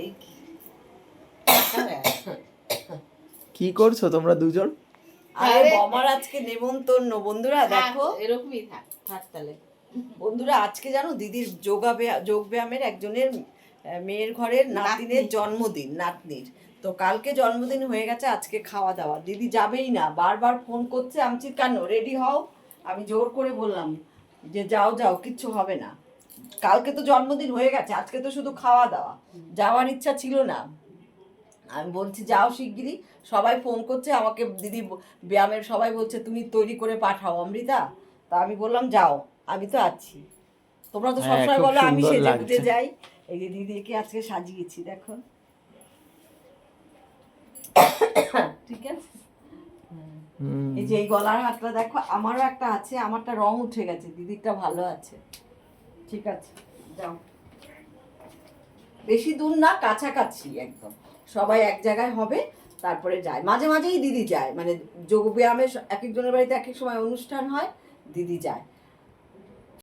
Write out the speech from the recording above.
এই কি করছো তোমরা দুজন? আরে বমার আজকে নেমন্তন্ন বন্ধুরা, দেখো এরকমই থাক তাহলে। বন্ধুরা, আজকে জানো দিদির যোগ ব্যায়ামের একজনের মেয়ের ঘরের নাতিনের জন্মদিন, নাতনির। তো কালকে জন্মদিন হয়ে গেছে, আজকে খাওয়া দাওয়া। দিদি যাবেই না, বারবার ফোন করছে। আমি বলছি কেন, রেডি হও। আমি জোর করে বললাম যে যাও যাও, কিচ্ছু হবে না। কালকে তো জন্মদিন হয়ে গেছে, আজকে তো শুধু খাওয়া দাওয়া। যাওয়ার ইচ্ছা ছিল না। আমি বলছি যাও শিগগিরই। সবাই ফোন করছে আমাকে, দিদি ব্যায়ামের সবাই বলছে তুমি তৈরি করে পাঠাও অমৃতা। তা আমি বললাম যাও, আমি তো আছি। তোমরা তো হ্যাঁ, সবসময় খুব বলো আমি সুন্দর সেজে লাগছে। গুজে যাই। এই যে দিদিকে আজকে সাজিয়েছি, দেখো। ঠিক আছে। এই যে এই গলার হাতটা দেখো, আমারও একটা আছে, আমারটা রং উঠে গেছে, দিদিরটা ভালো আছে। ঠিক আছে, যাও। বেশি দূর না, কাছাকাছি একদম। সবাই এক জায়গায় হবে, তারপরে যায়। মাঝে মাঝেই দিদি যায়, মানে যোগ ব্যায়ামের এক একজনের বাড়িতে এক এক সময় অনুষ্ঠান হয়, দিদি যায়।